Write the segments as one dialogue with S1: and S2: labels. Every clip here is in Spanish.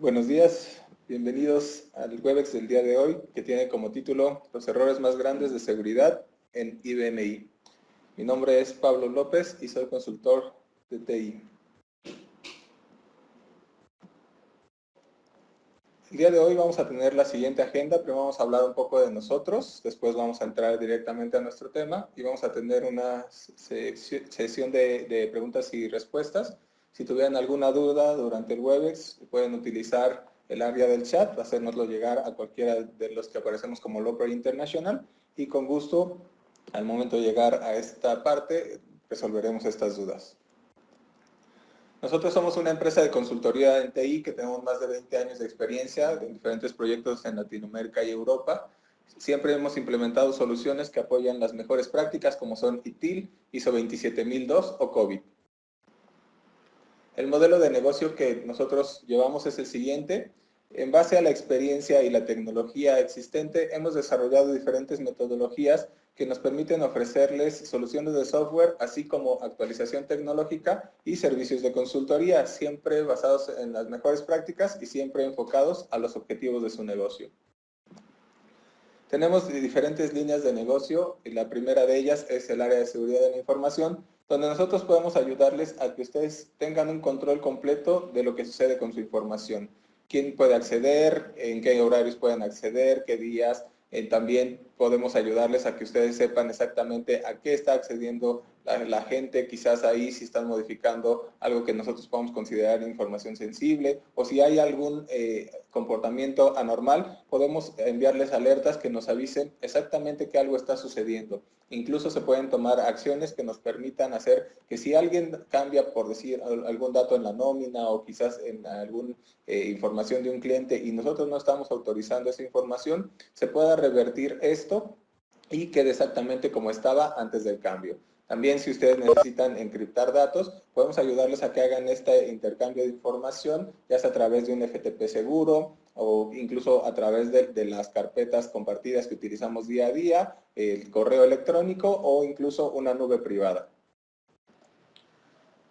S1: Buenos días, bienvenidos al Webex del día de hoy, que tiene como título Los errores más grandes de seguridad en IBMI. Mi nombre es Pablo López y soy consultor de TI. El día de hoy vamos a tener la siguiente agenda. Primero vamos a hablar un poco de nosotros, después vamos a entrar directamente a nuestro tema y vamos a tener una sesión de preguntas y respuestas. Si tuvieran alguna duda durante el Webex, pueden utilizar el área del chat, hacérnoslo llegar a cualquiera de los que aparecemos como Loper International y con gusto, al momento de llegar a esta parte, resolveremos estas dudas. Nosotros somos una empresa de consultoría en TI que tenemos más de 20 años de experiencia en diferentes proyectos en Latinoamérica y Europa. Siempre hemos implementado soluciones que apoyan las mejores prácticas como son ITIL, ISO 27002 o COVID. El modelo de negocio que nosotros llevamos es el siguiente. En base a la experiencia y la tecnología existente, hemos desarrollado diferentes metodologías que nos permiten ofrecerles soluciones de software, así como actualización tecnológica y servicios de consultoría, siempre basados en las mejores prácticas y siempre enfocados a los objetivos de su negocio. Tenemos diferentes líneas de negocio y la primera de ellas es el área de seguridad de la información, donde nosotros podemos ayudarles a que ustedes tengan un control completo de lo que sucede con su información. Quién puede acceder, en qué horarios pueden acceder, qué días. También podemos ayudarles a que ustedes sepan exactamente a qué está accediendo la gente, quizás ahí si están modificando algo que nosotros podemos considerar información sensible, o si hay algún comportamiento anormal, podemos enviarles alertas que nos avisen exactamente que algo está sucediendo. Incluso se pueden tomar acciones que nos permitan hacer que si alguien cambia, por decir, algún dato en la nómina o quizás en alguna información de un cliente y nosotros no estamos autorizando esa información, se pueda revertir esto y quede exactamente como estaba antes del cambio. También si ustedes necesitan encriptar datos, podemos ayudarles a que hagan este intercambio de información, ya sea a través de un FTP seguro o incluso a través de las carpetas compartidas que utilizamos día a día, el correo electrónico o incluso una nube privada.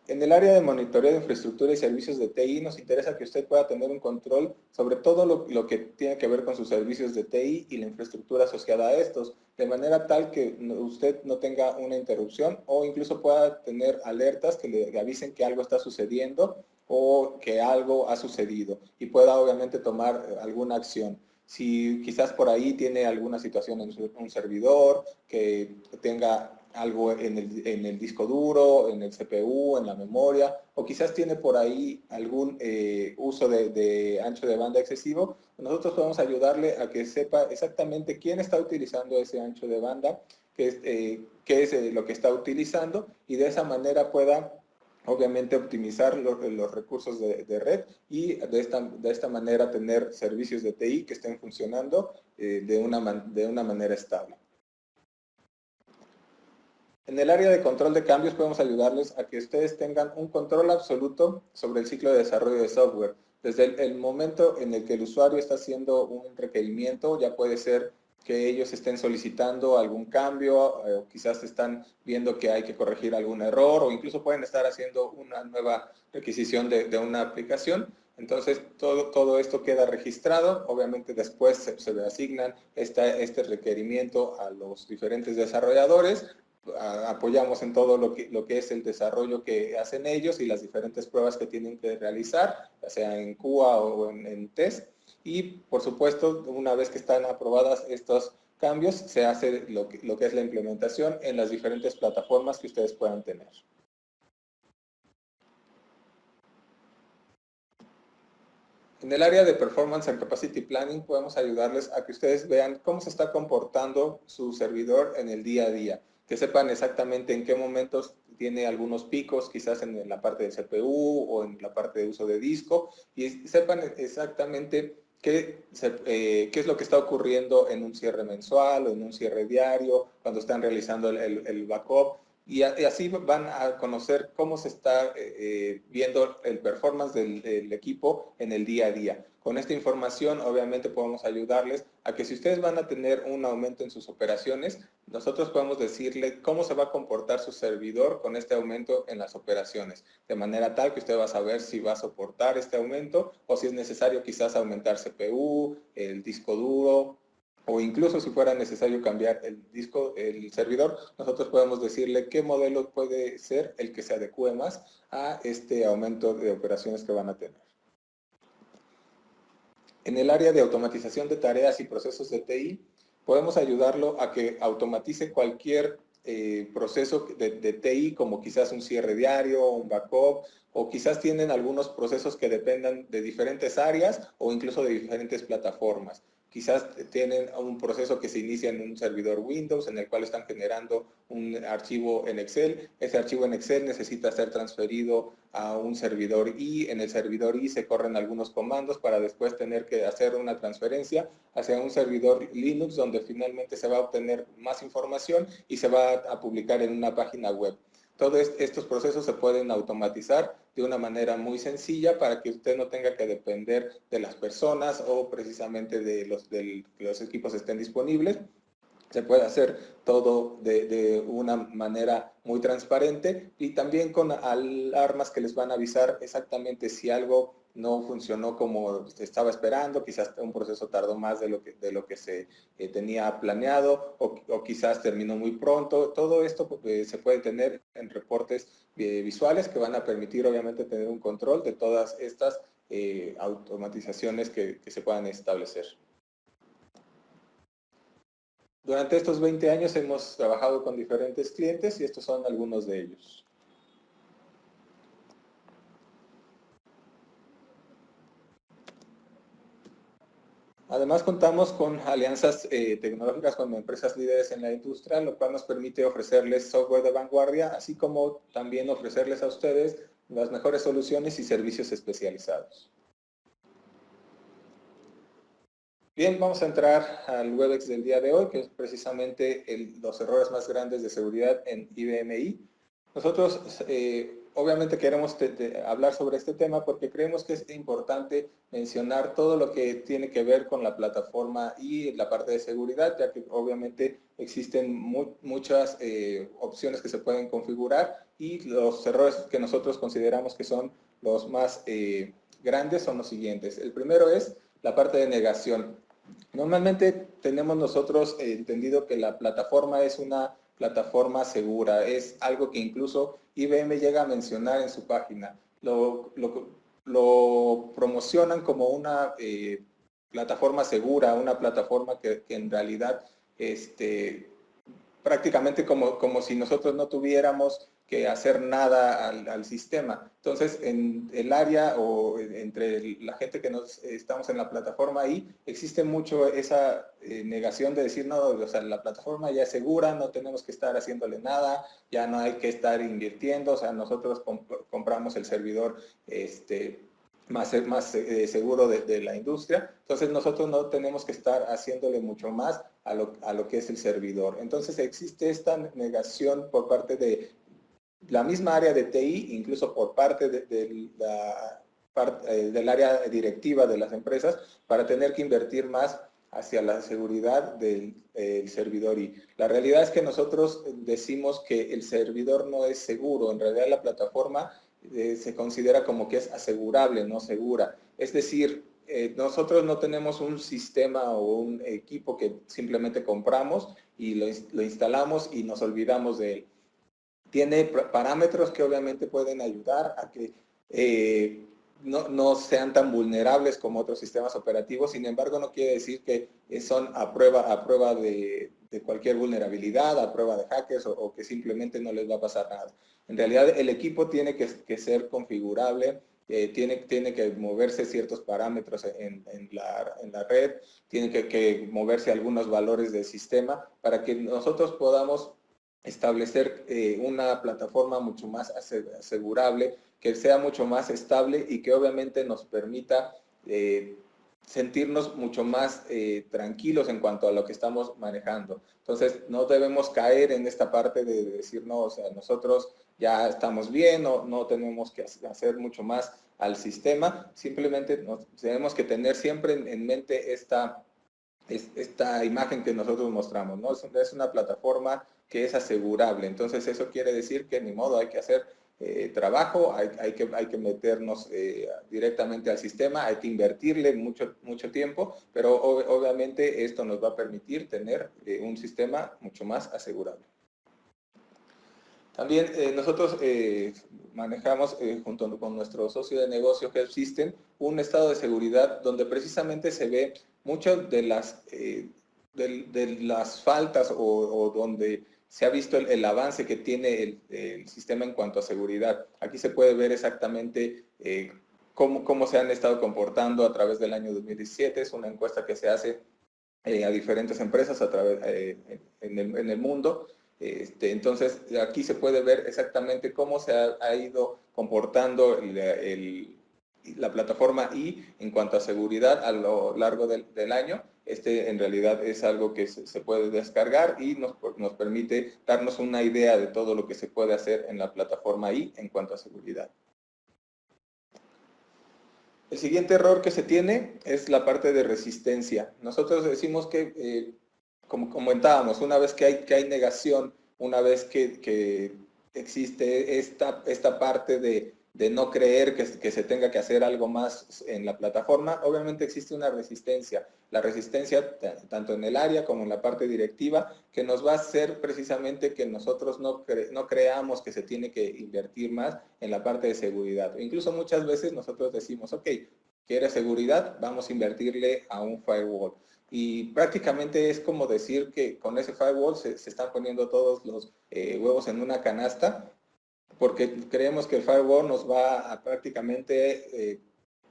S1: En el área de monitoreo de infraestructura y servicios de TI nos interesa que usted pueda tener un control sobre todo lo que tiene que ver con sus servicios de TI y la infraestructura asociada a estos, de manera tal que usted no tenga una interrupción o incluso pueda tener alertas que le avisen que algo está sucediendo o que algo ha sucedido y pueda obviamente tomar alguna acción. Si quizás por ahí tiene alguna situación en un servidor, que tenga algo en el disco duro, en el CPU, en la memoria, o quizás tiene por ahí algún uso de ancho de banda excesivo, nosotros podemos ayudarle a que sepa exactamente quién está utilizando ese ancho de banda, qué es lo que está utilizando, y de esa manera pueda obviamente optimizar los recursos de red y de esta manera tener servicios de TI que estén funcionando de una manera estable. En el área de control de cambios podemos ayudarles a que ustedes tengan un control absoluto sobre el ciclo de desarrollo de software. Desde el momento en el que el usuario está haciendo un requerimiento, ya puede ser que ellos estén solicitando algún cambio, o quizás están viendo que hay que corregir algún error, o incluso pueden estar haciendo una nueva requisición de una aplicación. Entonces, todo esto queda registrado. Obviamente, después se le asignan este requerimiento a los diferentes desarrolladores. Apoyamos en todo lo que es el desarrollo que hacen ellos y las diferentes pruebas que tienen que realizar, ya sea en QA o en test. Y, por supuesto, una vez que están aprobadas estos cambios, se hace lo que es la implementación en las diferentes plataformas que ustedes puedan tener. En el área de Performance and Capacity Planning podemos ayudarles a que ustedes vean cómo se está comportando su servidor en el día a día, que sepan exactamente en qué momentos tiene algunos picos, quizás en la parte del CPU o en la parte de uso de disco, y sepan exactamente qué es lo que está ocurriendo en un cierre mensual o en un cierre diario, cuando están realizando el backup. y así van a conocer cómo se está viendo el performance del equipo en el día a día. Con esta información, obviamente, podemos ayudarles a que si ustedes van a tener un aumento en sus operaciones, nosotros podemos decirle cómo se va a comportar su servidor con este aumento en las operaciones, de manera tal que usted va a saber si va a soportar este aumento o si es necesario quizás aumentar CPU, el disco duro, o incluso si fuera necesario cambiar el servidor, nosotros podemos decirle qué modelo puede ser el que se adecue más a este aumento de operaciones que van a tener. En el área de automatización de tareas y procesos de TI, podemos ayudarlo a que automatice cualquier proceso de TI, como quizás un cierre diario, un backup, o quizás tienen algunos procesos que dependan de diferentes áreas o incluso de diferentes plataformas. Quizás tienen un proceso que se inicia en un servidor Windows en el cual están generando un archivo en Excel. Ese archivo en Excel necesita ser transferido a un servidor I. En el servidor I se corren algunos comandos para después tener que hacer una transferencia hacia un servidor Linux donde finalmente se va a obtener más información y se va a publicar en una página web. Todos estos procesos se pueden automatizar de una manera muy sencilla para que usted no tenga que depender de las personas o precisamente de que los equipos estén disponibles. Se puede hacer todo de una manera muy transparente y también con alarmas que les van a avisar exactamente si algo no funcionó como se estaba esperando, quizás un proceso tardó más de lo que se tenía planeado o quizás terminó muy pronto. Todo esto se puede tener en reportes visuales que van a permitir obviamente tener un control de todas estas automatizaciones que se puedan establecer. Durante estos 20 años hemos trabajado con diferentes clientes y estos son algunos de ellos. Además, contamos con alianzas tecnológicas con empresas líderes en la industria, lo cual nos permite ofrecerles software de vanguardia, así como también ofrecerles a ustedes las mejores soluciones y servicios especializados. Bien, vamos a entrar al Webex del día de hoy, que es precisamente los errores más grandes de seguridad en IBMI. Nosotros obviamente queremos hablar sobre este tema porque creemos que es importante mencionar todo lo que tiene que ver con la plataforma y la parte de seguridad, ya que obviamente existen muchas opciones que se pueden configurar y los errores que nosotros consideramos que son los más grandes son los siguientes. El primero es la parte de negación. Normalmente tenemos nosotros entendido que la plataforma es una plataforma segura, es algo que incluso IBM llega a mencionar en su página. Lo promocionan como una plataforma segura, una plataforma que en realidad prácticamente como si nosotros no tuviéramos que hacer nada al sistema. Entonces, en el área o entre la gente que estamos en la plataforma ahí, existe mucho esa negación de decir, no, o sea, la plataforma ya es segura, no tenemos que estar haciéndole nada, ya no hay que estar invirtiendo, o sea, nosotros compramos el servidor más seguro de la industria. Entonces nosotros no tenemos que estar haciéndole mucho más a lo que es el servidor. Entonces existe esta negación por parte de la misma área de TI, incluso por parte del área directiva de las empresas, para tener que invertir más hacia la seguridad del servidor. Y la realidad es que nosotros decimos que el servidor no es seguro, en realidad la plataforma se considera como que es asegurable, no segura. Es decir, nosotros no tenemos un sistema o un equipo que simplemente compramos y lo instalamos y nos olvidamos de él. Tiene parámetros que obviamente pueden ayudar a que no sean tan vulnerables como otros sistemas operativos. Sin embargo, no quiere decir que son a prueba de cualquier vulnerabilidad, a prueba de hackers o que simplemente no les va a pasar nada. En realidad, el equipo tiene que ser configurable, tiene que moverse ciertos parámetros en la red, tiene que moverse algunos valores del sistema para que nosotros podamos establecer una plataforma mucho más asegurable, que sea mucho más estable y que obviamente nos permita sentirnos mucho más tranquilos en cuanto a lo que estamos manejando. Entonces, no debemos caer en esta parte de decir, no, o sea, nosotros ya estamos bien, no tenemos que hacer mucho más al sistema, simplemente tenemos que tener siempre en mente esta imagen que nosotros mostramos, ¿no? Es una plataforma que es asegurable, entonces eso quiere decir que ni modo hay que hacer trabajo, hay que meternos directamente al sistema, hay que invertirle mucho tiempo, pero obviamente esto nos va a permitir tener un sistema mucho más asegurable. También nosotros manejamos junto con nuestro socio de negocio Health System un estado de seguridad donde precisamente se ve muchas de las faltas o donde se ha visto el avance que tiene el sistema en cuanto a seguridad. Aquí se puede ver exactamente cómo se han estado comportando a través del año 2017. Es una encuesta que se hace a diferentes empresas en el mundo. Entonces, aquí se puede ver exactamente cómo se ha ido comportando la plataforma I en cuanto a seguridad a lo largo del año. En realidad es algo que se puede descargar y nos permite darnos una idea de todo lo que se puede hacer en la plataforma I en cuanto a seguridad. El siguiente error que se tiene es la parte de resistencia. Nosotros decimos que, como comentábamos, una vez que hay negación, una vez que existe esta parte de no creer que se tenga que hacer algo más en la plataforma, obviamente existe una resistencia. La resistencia, tanto en el área como en la parte directiva, que nos va a hacer precisamente que nosotros no creamos que se tiene que invertir más en la parte de seguridad. Incluso muchas veces nosotros decimos, ok, ¿quieres seguridad? Vamos a invertirle a un firewall. Y prácticamente es como decir que con ese firewall se están poniendo todos los huevos en una canasta, porque creemos que el firewall nos va a prácticamente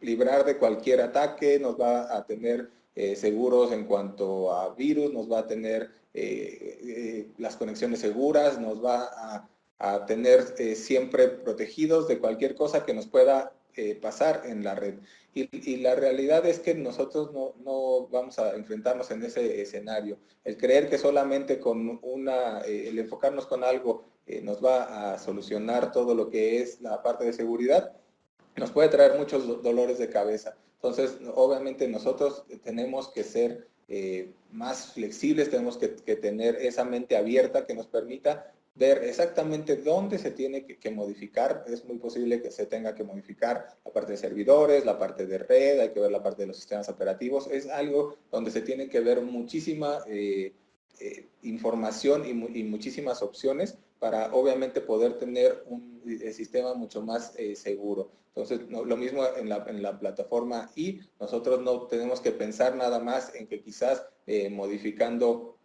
S1: librar de cualquier ataque, nos va a tener seguros en cuanto a virus, nos va a tener las conexiones seguras, nos va a tener siempre protegidos de cualquier cosa que nos pueda pasar en la red. Y la realidad es que nosotros no vamos a enfrentarnos en ese escenario. El creer que solamente con el enfocarnos con algo nos va a solucionar todo lo que es la parte de seguridad, nos puede traer muchos dolores de cabeza. Entonces, obviamente nosotros tenemos que ser más flexibles, tenemos que tener esa mente abierta que nos permita ver exactamente dónde se tiene que modificar. Es muy posible que se tenga que modificar la parte de servidores, la parte de red, hay que ver la parte de los sistemas operativos. Es algo donde se tiene que ver muchísima información y muchísimas opciones para obviamente poder tener un sistema mucho más seguro. Entonces, lo mismo en la plataforma I, nosotros no tenemos que pensar nada más en que quizás modificando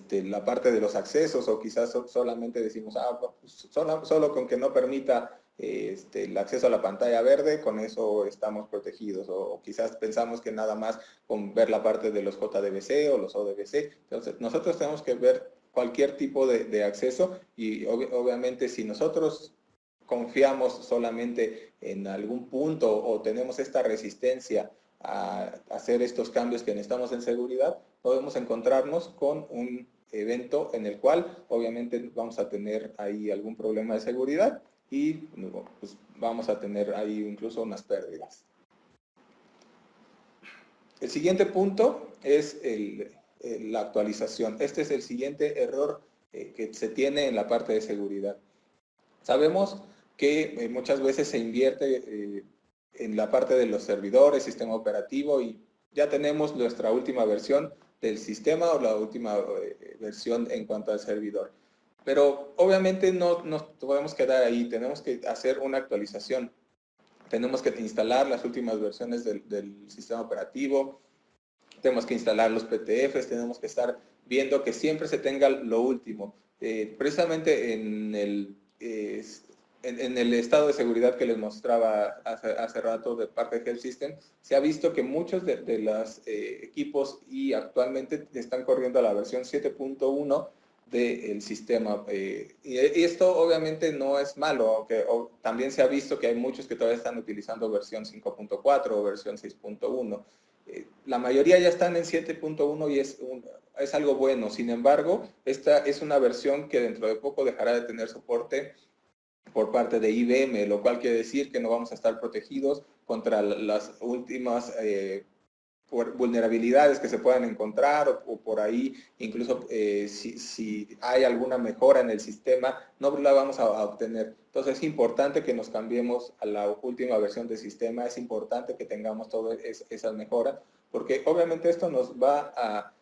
S1: la parte de los accesos o quizás solamente decimos, pues solo con que no permita el acceso a la pantalla verde, con eso estamos protegidos. O quizás pensamos que nada más con ver la parte de los JDBC o los ODBC. Entonces, nosotros tenemos que ver cualquier tipo de acceso y obviamente si nosotros confiamos solamente en algún punto o tenemos esta resistencia a hacer estos cambios que necesitamos en seguridad, podemos encontrarnos con un evento en el cual obviamente vamos a tener ahí algún problema de seguridad y pues, vamos a tener ahí incluso unas pérdidas. El siguiente punto es la actualización. Este es el siguiente error que se tiene en la parte de seguridad. Sabemos que muchas veces se invierte en la parte de los servidores, sistema operativo y ya tenemos nuestra última versión del sistema o la última versión en cuanto al servidor. Pero obviamente no nos podemos quedar ahí, tenemos que hacer una actualización. Tenemos que instalar las últimas versiones del sistema operativo, tenemos que instalar los PTFs, tenemos que estar viendo que siempre se tenga lo último. Precisamente en el estado de seguridad que les mostraba hace rato de parte de Health System, se ha visto que muchos de los equipos y actualmente están corriendo a la versión 7.1 del sistema. Y esto obviamente no es malo, aunque también se ha visto que hay muchos que todavía están utilizando versión 5.4 o versión 6.1. La mayoría ya están en 7.1 y es algo bueno. Sin embargo, esta es una versión que dentro de poco dejará de tener soporte por parte de IBM, lo cual quiere decir que no vamos a estar protegidos contra las últimas vulnerabilidades que se puedan encontrar o por ahí, incluso si hay alguna mejora en el sistema, no la vamos a obtener. Entonces es importante que nos cambiemos a la última versión del sistema, es importante que tengamos todas esas mejoras, porque obviamente esto nos va a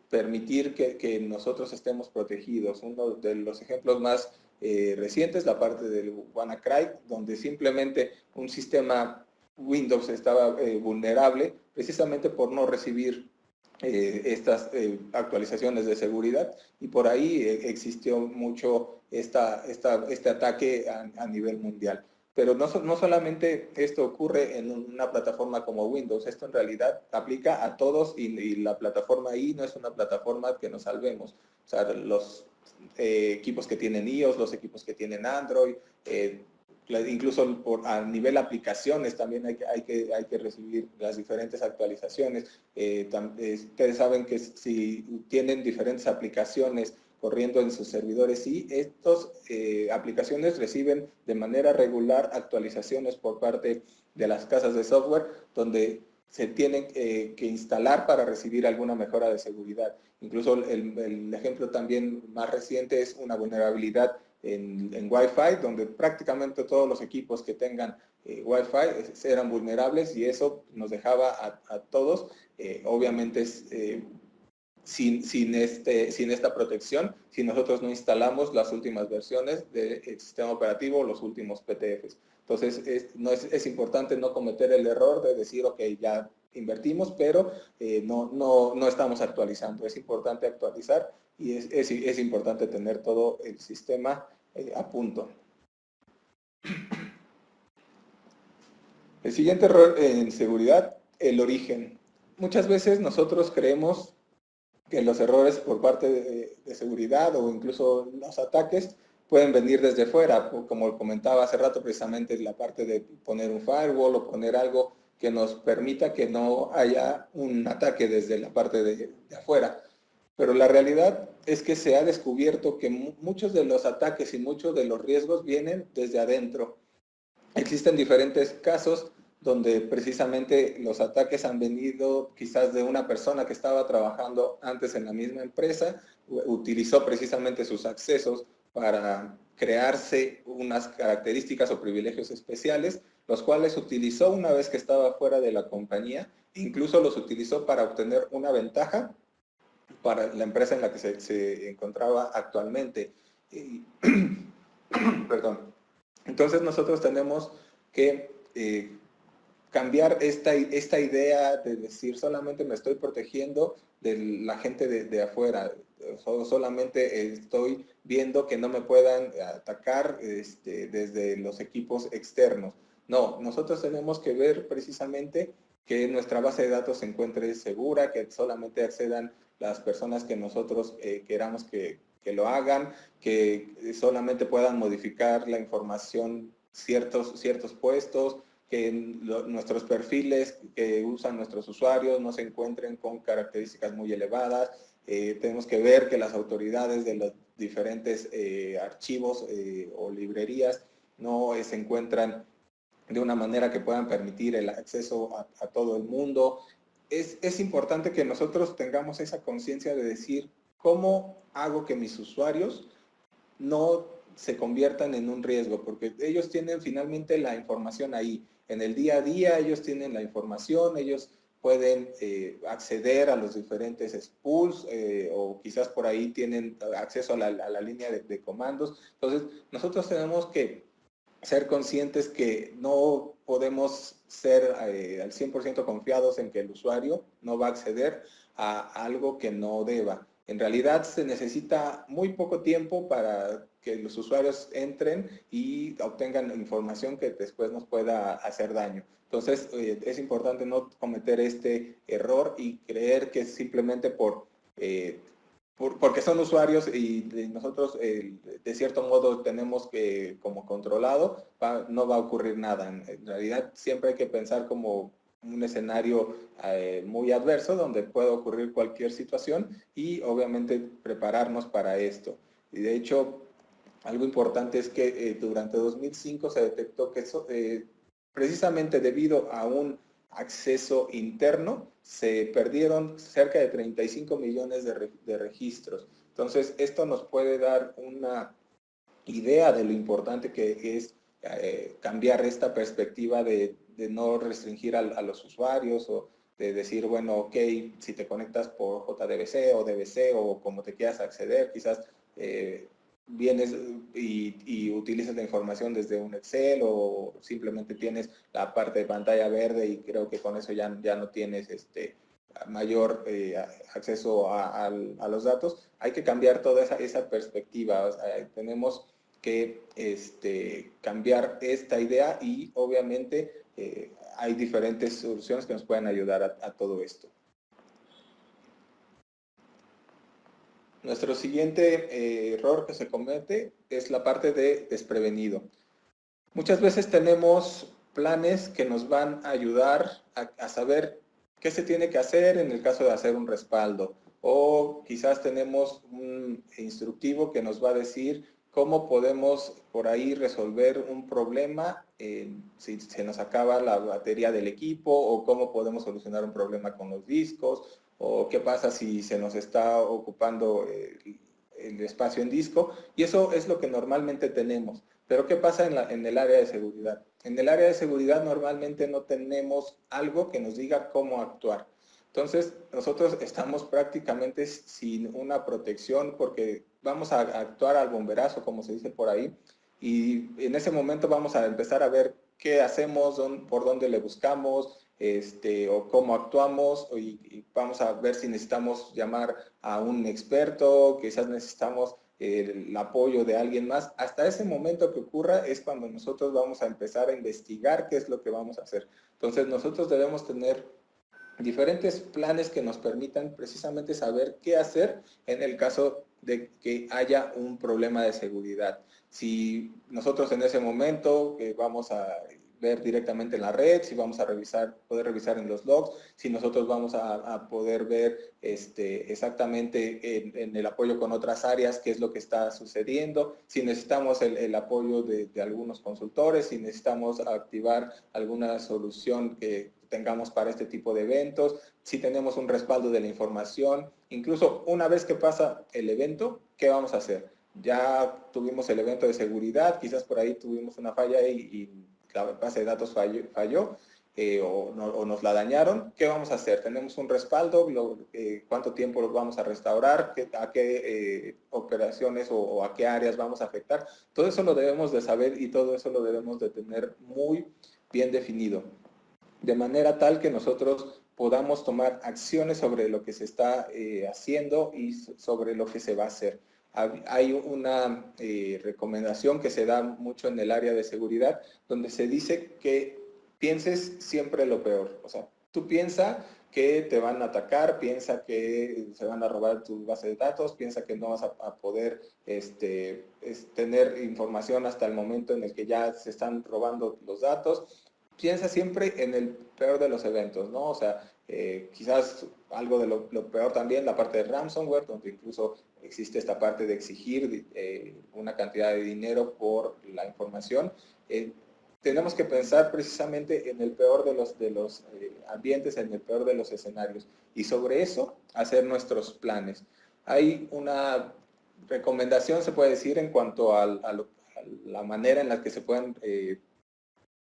S1: permitir que nosotros estemos protegidos. Uno de los ejemplos más recientes, la parte del WannaCry, donde simplemente un sistema Windows estaba vulnerable precisamente por no recibir estas actualizaciones de seguridad y por ahí existió mucho este ataque a nivel mundial. Pero no solamente esto ocurre en una plataforma como Windows, esto en realidad aplica a todos y la plataforma ahí no es una plataforma que nos salvemos. O sea, los equipos que tienen iOS, los equipos que tienen Android, incluso a nivel aplicaciones también hay que recibir las diferentes actualizaciones. Ustedes saben que si tienen diferentes aplicaciones corriendo en sus servidores y estas aplicaciones reciben de manera regular actualizaciones por parte de las casas de software donde se tienen que instalar para recibir alguna mejora de seguridad. Incluso el ejemplo también más reciente es una vulnerabilidad en Wi-Fi, donde prácticamente todos los equipos que tengan Wi-Fi eran vulnerables y eso nos dejaba a todos, obviamente, sin esta protección, si nosotros no instalamos las últimas versiones del sistema operativo, los últimos PTFs. Entonces, es importante no cometer el error de decir, ok, ya invertimos, pero no estamos actualizando. Es importante actualizar y es importante tener todo el sistema a punto. El siguiente error en seguridad, el origen. Muchas veces nosotros creemos que los errores por parte de seguridad o incluso los ataques pueden venir desde fuera, como comentaba hace rato precisamente la parte de poner un firewall o poner algo que nos permita que no haya un ataque desde la parte de afuera. Pero la realidad es que se ha descubierto que muchos de los ataques y muchos de los riesgos vienen desde adentro. Existen diferentes casos donde precisamente los ataques han venido quizás de una persona que estaba trabajando antes en la misma empresa, utilizó precisamente sus accesos para crearse unas características o privilegios especiales, los cuales utilizó una vez que estaba fuera de la compañía, incluso los utilizó para obtener una ventaja para la empresa en la que se encontraba actualmente. Perdón. Entonces nosotros tenemos que cambiar esta idea de decir solamente me estoy protegiendo de la gente de afuera, solamente estoy viendo que no me puedan atacar desde los equipos externos. No, nosotros tenemos que ver precisamente que nuestra base de datos se encuentre segura, que solamente accedan las personas que nosotros queramos que lo hagan, que solamente puedan modificar la información ciertos puestos, que nuestros perfiles que usan nuestros usuarios no se encuentren con características muy elevadas. Tenemos que ver que las autoridades de los diferentes archivos o librerías no se encuentran de una manera que puedan permitir el acceso a todo el mundo. Es importante que nosotros tengamos esa conciencia de decir cómo hago que mis usuarios no se conviertan en un riesgo, porque ellos tienen finalmente la información ahí. En el día a día ellos tienen la información, ellos pueden acceder a los diferentes spools o quizás por ahí tienen acceso a la línea de comandos. Entonces, nosotros tenemos que ser conscientes que no podemos ser al 100% confiados en que el usuario no va a acceder a algo que no deba. En realidad se necesita muy poco tiempo para que los usuarios entren y obtengan información que después nos pueda hacer daño. Entonces es importante no cometer este error y creer que simplemente porque son usuarios y nosotros de cierto modo tenemos que como controlado, no va a ocurrir nada. En realidad siempre hay que pensar como un escenario muy adverso donde puede ocurrir cualquier situación y obviamente prepararnos para esto. Y de hecho, algo importante es que durante 2005 se detectó que eso, precisamente debido a un acceso interno, se perdieron cerca de 35 millones de registros. Entonces, esto nos puede dar una idea de lo importante que es cambiar esta perspectiva de no restringir a los usuarios o de decir, bueno, ok, si te conectas por JDBC o DBC o como te quieras acceder, quizás vienes y utilizas la información desde un Excel o simplemente tienes la parte de pantalla verde y creo que con eso ya no tienes mayor acceso a los datos. Hay que cambiar toda esa perspectiva. O sea, tenemos que cambiar esta idea y obviamente hay diferentes soluciones que nos pueden ayudar a todo esto. Nuestro siguiente error que se comete es la parte de desprevenido. Muchas veces tenemos planes que nos van a ayudar a saber qué se tiene que hacer en el caso de hacer un respaldo. O quizás tenemos un instructivo que nos va a decir cómo podemos por ahí resolver un problema si se nos acaba la batería del equipo o cómo podemos solucionar un problema con los discos o qué pasa si se nos está ocupando el espacio en disco. Y eso es lo que normalmente tenemos. Pero ¿qué pasa en el área de seguridad? En el área de seguridad normalmente no tenemos algo que nos diga cómo actuar. Entonces, nosotros estamos prácticamente sin una protección porque vamos a actuar al bomberazo, como se dice por ahí, y en ese momento vamos a empezar a ver qué hacemos, por dónde le buscamos, o cómo actuamos, y vamos a ver si necesitamos llamar a un experto, quizás necesitamos el apoyo de alguien más. Hasta ese momento que ocurra es cuando nosotros vamos a empezar a investigar qué es lo que vamos a hacer. Entonces nosotros debemos tener diferentes planes que nos permitan precisamente saber qué hacer en el caso de que haya un problema de seguridad. Si nosotros en ese momento vamos a ver directamente en la red, si vamos a poder revisar en los logs, si nosotros vamos a poder ver exactamente en el apoyo con otras áreas qué es lo que está sucediendo, si necesitamos el apoyo de algunos consultores, si necesitamos activar alguna solución que tengamos para este tipo de eventos, si tenemos un respaldo de la información, incluso una vez que pasa el evento, ¿qué vamos a hacer? Ya tuvimos el evento de seguridad, quizás por ahí tuvimos una falla y la base de datos falló o nos la dañaron. ¿Qué vamos a hacer? ¿Tenemos un respaldo? ¿Cuánto tiempo lo vamos a restaurar? ¿A qué operaciones o a qué áreas vamos a afectar? Todo eso lo debemos de saber y todo eso lo debemos de tener muy bien definido, de manera tal que nosotros podamos tomar acciones sobre lo que se está haciendo y sobre lo que se va a hacer. Hay una recomendación que se da mucho en el área de seguridad, donde se dice que pienses siempre lo peor. O sea, tú piensa que te van a atacar, piensa que se van a robar tu base de datos, piensa que no vas a poder tener información hasta el momento en el que ya se están robando los datos. Piensa siempre en el peor de los eventos, ¿no? O sea, quizás algo de lo peor también, la parte de ransomware, donde incluso existe esta parte de exigir una cantidad de dinero por la información. Tenemos que pensar precisamente en el peor de los ambientes, en el peor de los escenarios, y sobre eso hacer nuestros planes. Hay una recomendación, se puede decir, en cuanto a la manera en la que se pueden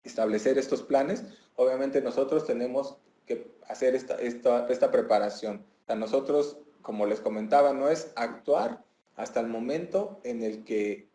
S1: establecer estos planes. Obviamente nosotros tenemos que hacer esta preparación. A nosotros, como les comentaba, no es actuar hasta el momento en el que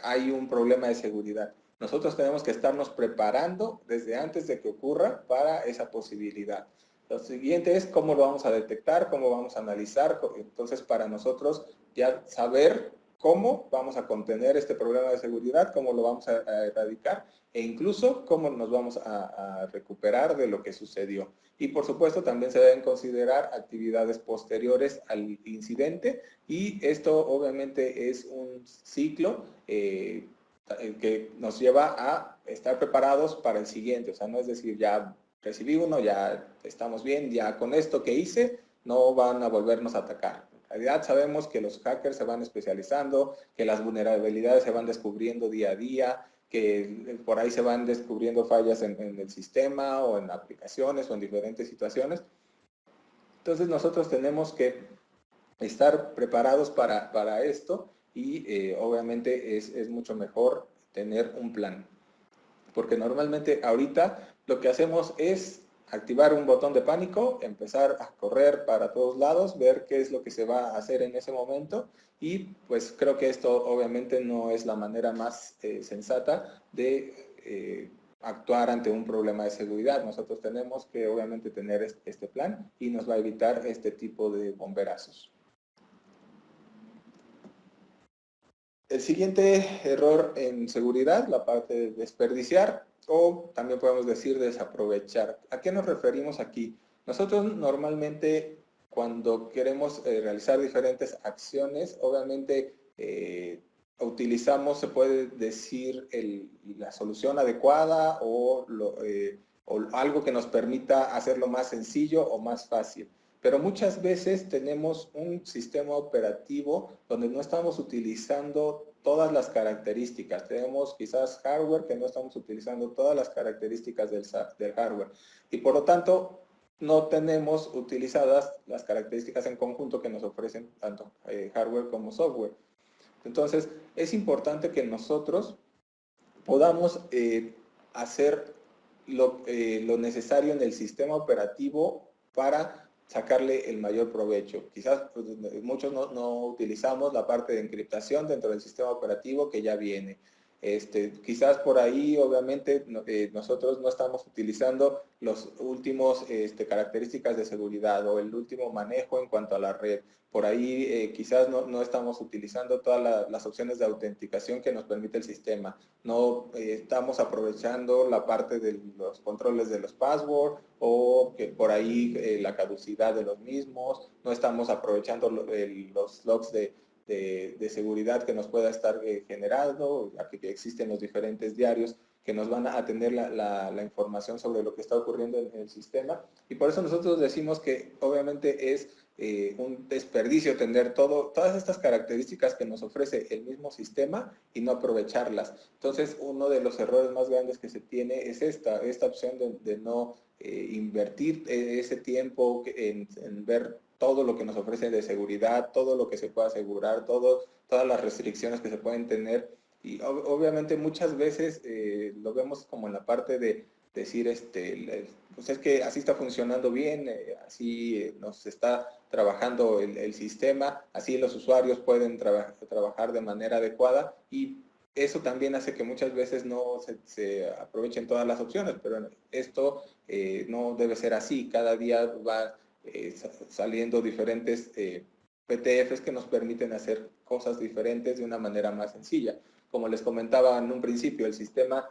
S1: hay un problema de seguridad. Nosotros tenemos que estarnos preparando desde antes de que ocurra para esa posibilidad. Lo siguiente es cómo lo vamos a detectar, cómo vamos a analizar. Entonces, para nosotros ya saber cómo vamos a contener este problema de seguridad, cómo lo vamos a erradicar e incluso cómo nos vamos a recuperar de lo que sucedió. Y por supuesto también se deben considerar actividades posteriores al incidente, y esto obviamente es un ciclo que nos lleva a estar preparados para el siguiente. O sea, no es decir ya recibí uno, ya estamos bien, ya con esto que hice, no van a volvernos a atacar. En realidad sabemos que los hackers se van especializando, que las vulnerabilidades se van descubriendo día a día, que por ahí se van descubriendo fallas en el sistema o en aplicaciones o en diferentes situaciones. Entonces nosotros tenemos que estar preparados para esto y obviamente es mucho mejor tener un plan. Porque normalmente ahorita lo que hacemos es activar un botón de pánico, empezar a correr para todos lados, ver qué es lo que se va a hacer en ese momento y pues creo que esto obviamente no es la manera más sensata de actuar ante un problema de seguridad. Nosotros tenemos que obviamente tener este plan y nos va a evitar este tipo de bomberazos. El siguiente error en seguridad, la parte de desperdiciar o también podemos decir desaprovechar. ¿A qué nos referimos aquí? Nosotros normalmente cuando queremos realizar diferentes acciones, obviamente utilizamos, se puede decir, la solución adecuada o algo que nos permita hacerlo más sencillo o más fácil. Pero muchas veces tenemos un sistema operativo donde no estamos utilizando todas las características. Tenemos quizás hardware que no estamos utilizando todas las características del hardware. Y por lo tanto, no tenemos utilizadas las características en conjunto que nos ofrecen tanto hardware como software. Entonces, es importante que nosotros podamos hacer lo necesario en el sistema operativo para sacarle el mayor provecho. Quizás pues, muchos no utilizamos la parte de encriptación dentro del sistema operativo que ya viene. Quizás por ahí, obviamente, nosotros no estamos utilizando los últimos características de seguridad o el último manejo en cuanto a la red. Por ahí quizás no estamos utilizando todas las opciones de autenticación que nos permite el sistema. No estamos aprovechando la parte de los controles de los passwords o que por ahí la caducidad de los mismos. No estamos aprovechando los logs de seguridad que nos pueda estar generando, ya que existen los diferentes diarios que nos van a tener la información sobre lo que está ocurriendo en el sistema. Y por eso nosotros decimos que obviamente es un desperdicio tener todas estas características que nos ofrece el mismo sistema y no aprovecharlas. Entonces, uno de los errores más grandes que se tiene es esta opción de no invertir ese tiempo en ver todo lo que nos ofrece de seguridad, todo lo que se puede asegurar, todas las restricciones que se pueden tener. Y obviamente muchas veces lo vemos como en la parte de decir, pues es que así está funcionando bien, así nos está trabajando el sistema, así los usuarios pueden trabajar de manera adecuada y eso también hace que muchas veces no se aprovechen todas las opciones, pero esto no debe ser así. Cada día va saliendo diferentes PTFs que nos permiten hacer cosas diferentes de una manera más sencilla. Como les comentaba en un principio, el sistema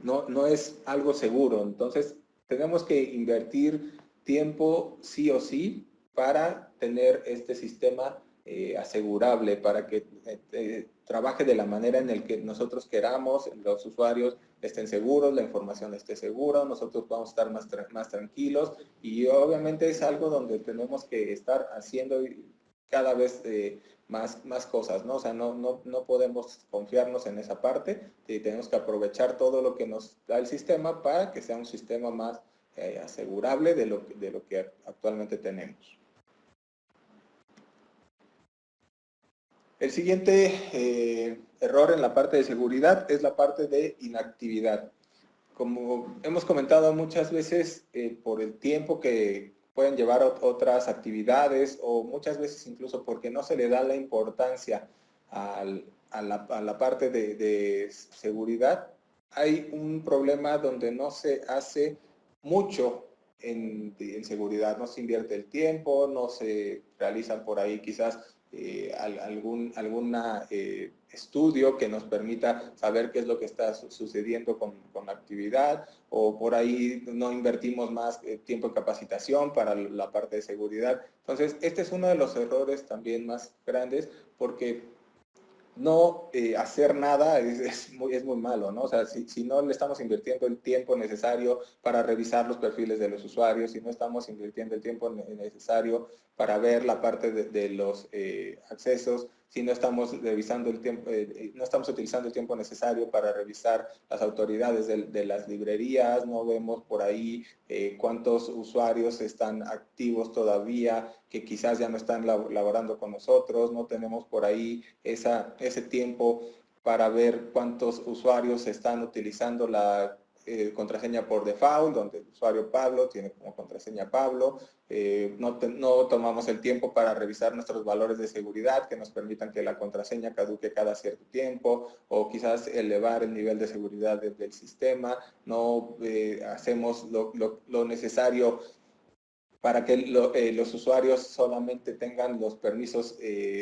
S1: no es algo seguro, entonces tenemos que invertir tiempo sí o sí para tener este sistema asegurable, para que trabaje de la manera en la que nosotros queramos, los usuarios estén seguros, la información esté segura, nosotros vamos a estar más tranquilos y obviamente es algo donde tenemos que estar haciendo cada vez más cosas, ¿no? O sea, no podemos confiarnos en esa parte y tenemos que aprovechar todo lo que nos da el sistema para que sea un sistema más asegurable de lo que actualmente tenemos. El siguiente error en la parte de seguridad es la parte de inactividad. Como hemos comentado muchas veces, por el tiempo que pueden llevar otras actividades o muchas veces incluso porque no se le da la importancia a la parte de seguridad, hay un problema donde no se hace mucho en seguridad, no se invierte el tiempo, no se realizan por ahí quizás algún estudio que nos permita saber qué es lo que está sucediendo con la actividad o por ahí no invertimos más tiempo en capacitación para la parte de seguridad. Entonces, este es uno de los errores también más grandes porque no hacer nada es muy malo, ¿no? O sea, si no le estamos invirtiendo el tiempo necesario para revisar los perfiles de los usuarios, si no estamos invirtiendo el tiempo necesario para ver la parte de los accesos, si no estamos revisando el tiempo, no estamos utilizando el tiempo necesario para revisar las autoridades de las librerías, no vemos por ahí cuántos usuarios están activos todavía, que quizás ya no están laborando con nosotros, no tenemos por ahí ese tiempo para ver cuántos usuarios están utilizando la contraseña por default, donde el usuario Pablo tiene como contraseña Pablo. No tomamos el tiempo para revisar nuestros valores de seguridad que nos permitan que la contraseña caduque cada cierto tiempo, o quizás elevar el nivel de seguridad del sistema. No hacemos lo necesario para que los usuarios solamente tengan los permisos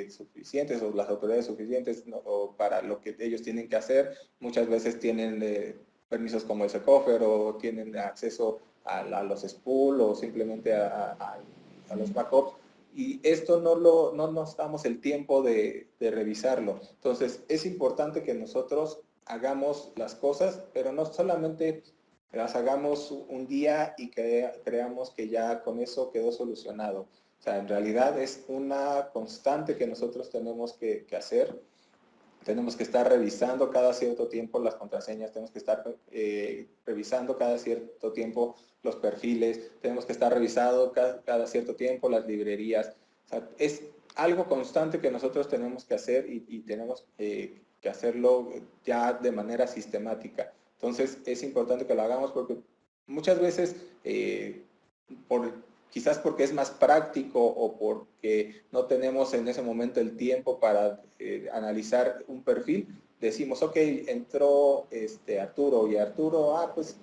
S1: suficientes o las autoridades suficientes, ¿no? O para lo que ellos tienen que hacer. Muchas veces tienen permisos como el Secofer, o tienen acceso a los spool, o simplemente a los backups. Y esto no nos damos el tiempo de revisarlo. Entonces, es importante que nosotros hagamos las cosas, pero no solamente las hagamos un día y creamos que ya con eso quedó solucionado. O sea, en realidad es una constante que nosotros tenemos que hacer. Tenemos que estar revisando cada cierto tiempo las contraseñas, tenemos que estar revisando cada cierto tiempo los perfiles, tenemos que estar revisando cada cierto tiempo las librerías. O sea, es algo constante que nosotros tenemos que hacer y tenemos que hacerlo ya de manera sistemática. Entonces, es importante que lo hagamos porque muchas veces, quizás porque es más práctico o porque no tenemos en ese momento el tiempo para analizar un perfil, decimos, ok, entró Arturo, y Arturo, pues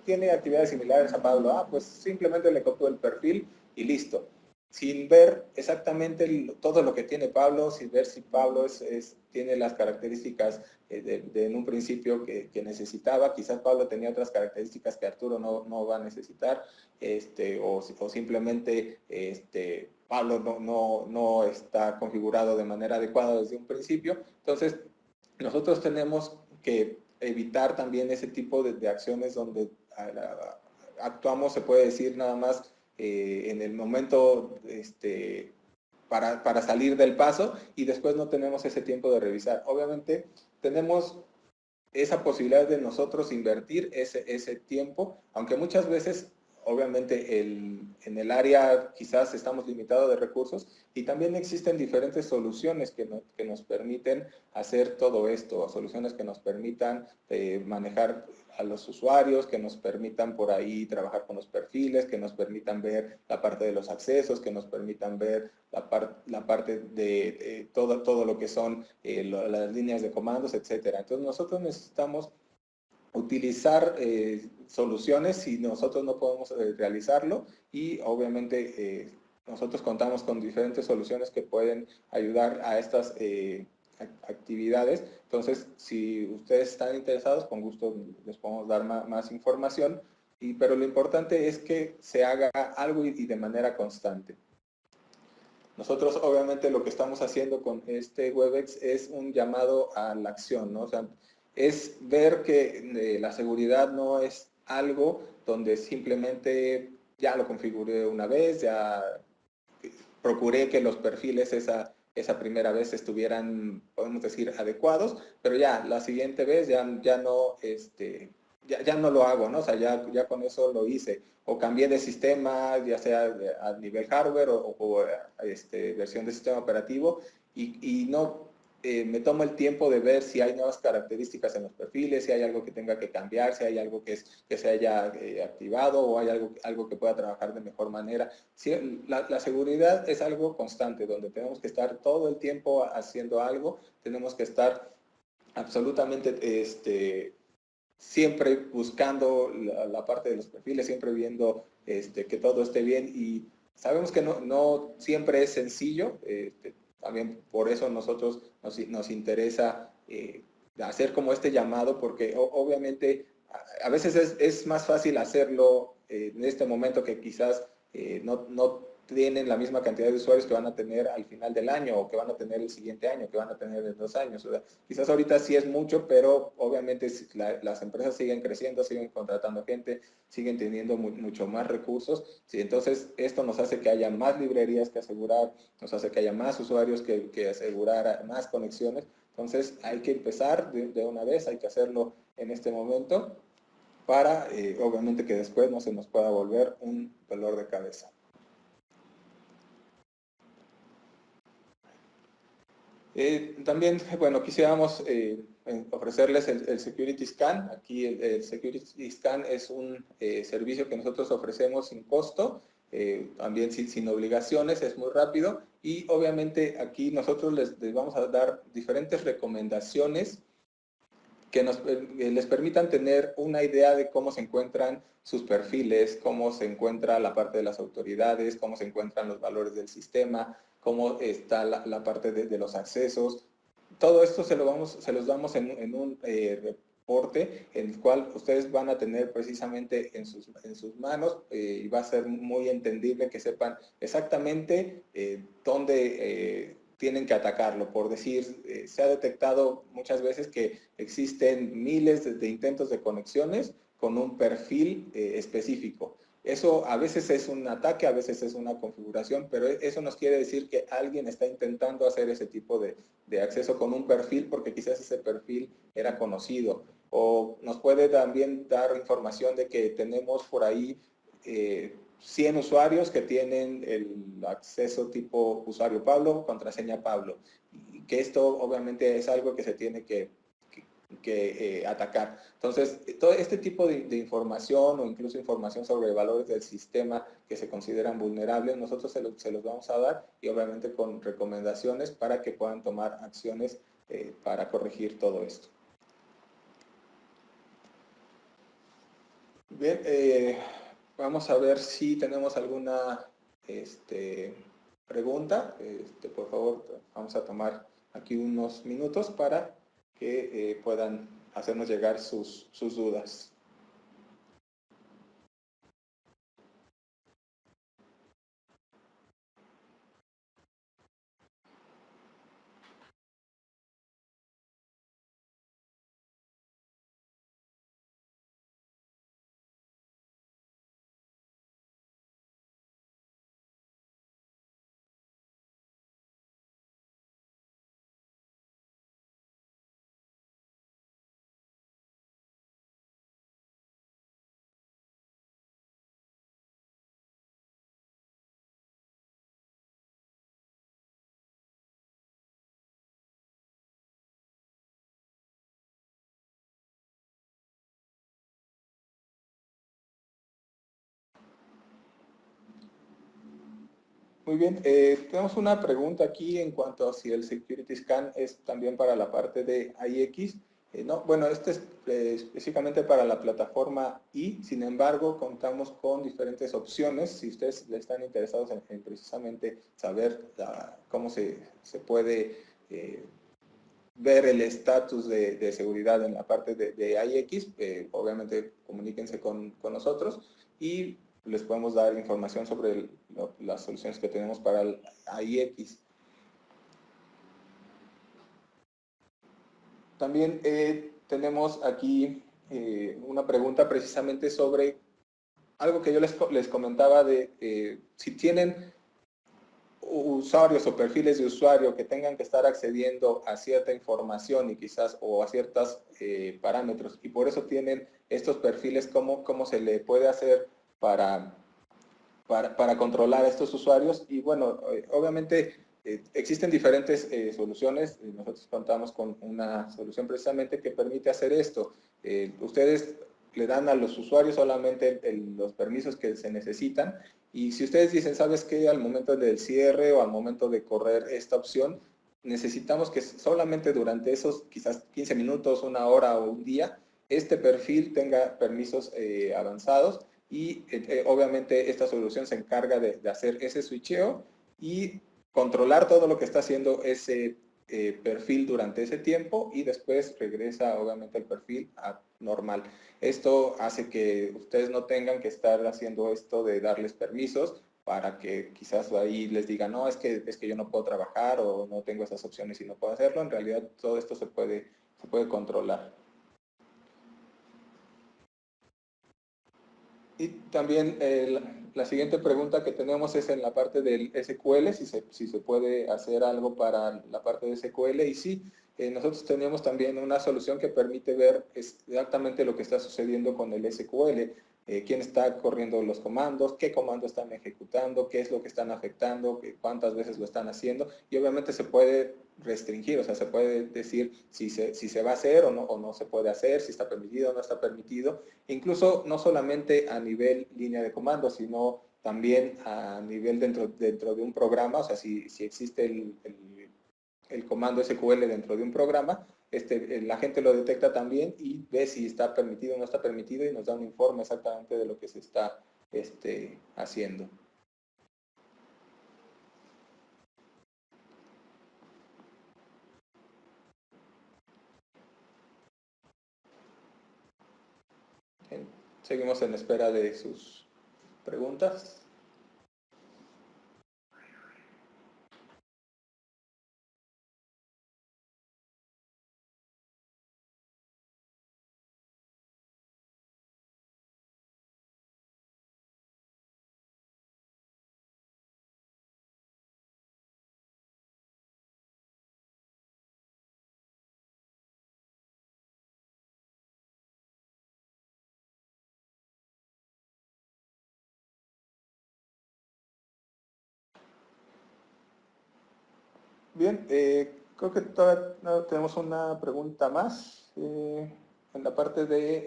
S1: tiene actividades similares a Pablo, pues simplemente le copio el perfil y listo. Sin ver exactamente todo lo que tiene Pablo, sin ver si Pablo tiene las características en un principio que necesitaba. Quizás Pablo tenía otras características que Arturo no va a necesitar, o simplemente Pablo no está configurado de manera adecuada desde un principio. Entonces, nosotros tenemos que evitar también ese tipo de acciones donde actuamos, se puede decir, nada más en el momento para salir del paso, y después no tenemos ese tiempo de revisar. Obviamente tenemos esa posibilidad de nosotros invertir ese tiempo, aunque muchas veces, obviamente, en el área quizás estamos limitados de recursos, y también existen diferentes soluciones que nos permiten hacer todo esto, soluciones que nos permitan manejar a los usuarios, que nos permitan por ahí trabajar con los perfiles, que nos permitan ver la parte de los accesos, que nos permitan ver la parte de todo lo que son las líneas de comandos, etcétera. Entonces nosotros necesitamos utilizar soluciones si nosotros no podemos realizarlo, y obviamente nosotros contamos con diferentes soluciones que pueden ayudar a estas actividades. Entonces, si ustedes están interesados, con gusto les podemos dar más información, pero lo importante es que se haga algo y de manera constante. Nosotros, obviamente, lo que estamos haciendo con este Webex es un llamado a la acción, ¿no? O sea, es ver que la seguridad no es algo donde simplemente ya lo configuré una vez, ya procuré que los perfiles esa primera vez estuvieran, podemos decir, adecuados, pero ya la siguiente vez ya no, ya no lo hago, ¿no? O sea, ya con eso lo hice. O cambié de sistema, ya sea a nivel hardware o versión de sistema operativo, y no me tomo el tiempo de ver si hay nuevas características en los perfiles, si hay algo que tenga que cambiar, si hay algo que se haya activado, o hay algo que pueda trabajar de mejor manera. Sí, la seguridad es algo constante, donde tenemos que estar todo el tiempo haciendo algo, tenemos que estar absolutamente siempre buscando la parte de los perfiles, siempre viendo que todo esté bien, y sabemos que no siempre es sencillo. También por eso nosotros nos interesa hacer como este llamado, porque obviamente a veces es más fácil hacerlo en este momento, que quizás no tienen la misma cantidad de usuarios que van a tener al final del año o que van a tener el siguiente año, que van a tener en 2 años. O sea, quizás ahorita sí es mucho, pero obviamente las empresas siguen creciendo, siguen contratando gente, siguen teniendo mucho más recursos. Sí, entonces, esto nos hace que haya más librerías que asegurar, nos hace que haya más usuarios que asegurar, más conexiones. Entonces, hay que empezar de una vez, hay que hacerlo en este momento para, obviamente, que después no se nos pueda volver un dolor de cabeza. También, bueno, quisiéramos ofrecerles el Security Scan. Aquí el Security Scan es un servicio que nosotros ofrecemos sin costo, también sin obligaciones, es muy rápido y obviamente aquí nosotros les vamos a dar diferentes recomendaciones que les permitan tener una idea de cómo se encuentran sus perfiles, cómo se encuentra la parte de las autoridades, cómo se encuentran los valores del sistema, cómo está la parte de los accesos. Todo esto se los damos en un reporte en el cual ustedes van a tener precisamente en sus manos y va a ser muy entendible que sepan exactamente dónde tienen que atacarlo. Por decir, se ha detectado muchas veces que existen miles de intentos de conexiones con un perfil específico. Eso a veces es un ataque, a veces es una configuración, pero eso nos quiere decir que alguien está intentando hacer ese tipo de acceso con un perfil porque quizás ese perfil era conocido. O nos puede también dar información de que tenemos por ahí 100 usuarios que tienen el acceso tipo usuario Pablo, contraseña Pablo. Y que esto obviamente es algo que se tiene que atacar. Entonces, todo este tipo de información o incluso información sobre valores del sistema que se consideran vulnerables, nosotros se los vamos a dar y obviamente con recomendaciones para que puedan tomar acciones para corregir todo esto. Bien, vamos a ver si tenemos alguna pregunta. Por favor, vamos a tomar aquí unos minutos para que puedan hacernos llegar sus dudas. Muy bien, tenemos una pregunta aquí en cuanto a si el Security Scan es también para la parte de IX. No, bueno, este es específicamente para la plataforma I, sin embargo, contamos con diferentes opciones. Si ustedes están interesados en precisamente saber cómo se puede ver el estatus de seguridad en la parte de IX, obviamente comuníquense con nosotros y les podemos dar información sobre las soluciones que tenemos para el IX. También tenemos aquí una pregunta precisamente sobre algo que yo les comentaba de si tienen usuarios o perfiles de usuario que tengan que estar accediendo a cierta información y quizás o a ciertos parámetros y por eso tienen estos perfiles, ¿cómo se le puede hacer para controlar a estos usuarios? Y bueno, obviamente existen diferentes soluciones. Nosotros contamos con una solución precisamente que permite hacer esto. Ustedes le dan a los usuarios solamente los permisos que se necesitan y si ustedes dicen, ¿sabes qué? Al momento del cierre o al momento de correr esta opción, necesitamos que solamente durante esos quizás 15 minutos, una hora o un día, este perfil tenga permisos avanzados y obviamente esta solución se encarga de hacer ese switcheo y controlar todo lo que está haciendo ese perfil durante ese tiempo y después regresa obviamente el perfil a normal. Esto hace que ustedes no tengan que estar haciendo esto de darles permisos para que quizás ahí les diga, no, es que yo no puedo trabajar o no tengo esas opciones y no puedo hacerlo. En realidad todo esto se puede controlar. Y también la siguiente pregunta que tenemos es en la parte del SQL, si se puede hacer algo para la parte de SQL. Y sí, nosotros tenemos también una solución que permite ver exactamente lo que está sucediendo con el SQL. Quién está corriendo los comandos, qué comandos están ejecutando, qué es lo que están afectando, cuántas veces lo están haciendo. Y obviamente se puede restringir, o sea, se puede decir si se va a hacer o no se puede hacer, si está permitido o no está permitido. Incluso no solamente a nivel línea de comando, sino también a nivel dentro de un programa, o sea, si existe el comando SQL dentro de un programa, la gente lo detecta también y ve si está permitido o no está permitido y nos da un informe exactamente de lo que se está haciendo. Bien, seguimos en espera de sus preguntas. Bien, creo que todavía tenemos una pregunta más. En la parte de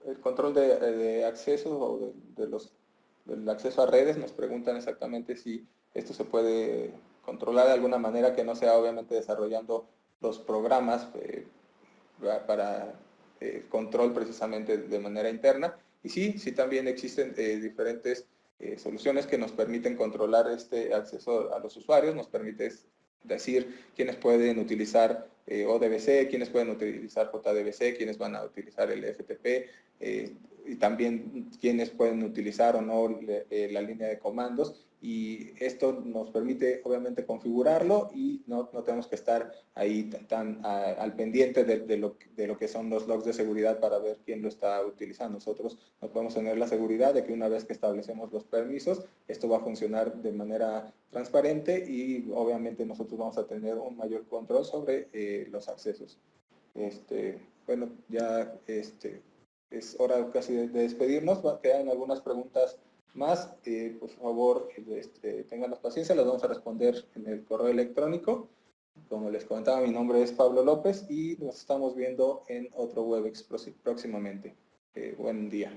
S1: el control de acceso o del acceso a redes, nos preguntan exactamente si esto se puede controlar de alguna manera que no sea obviamente desarrollando los programas para control precisamente de manera interna. Y sí también existen diferentes soluciones que nos permiten controlar este acceso a los usuarios, nos permite decir quiénes pueden utilizar ODBC, quiénes pueden utilizar JDBC, quiénes van a utilizar el FTP, y también quiénes pueden utilizar o no la línea de comandos. Y esto nos permite obviamente configurarlo y no tenemos que estar ahí tan al pendiente de lo que son los logs de seguridad para ver quién lo está utilizando. Nosotros no podemos tener la seguridad de que una vez que establecemos los permisos, esto va a funcionar de manera transparente y obviamente nosotros vamos a tener un mayor control sobre los accesos. Bueno, ya es hora casi de despedirnos. Quedan algunas preguntas más. Por favor, tengan la paciencia, las vamos a responder en el correo electrónico. Como les comentaba, mi nombre es Pablo López y nos estamos viendo en otro Webex próximamente. Buen día.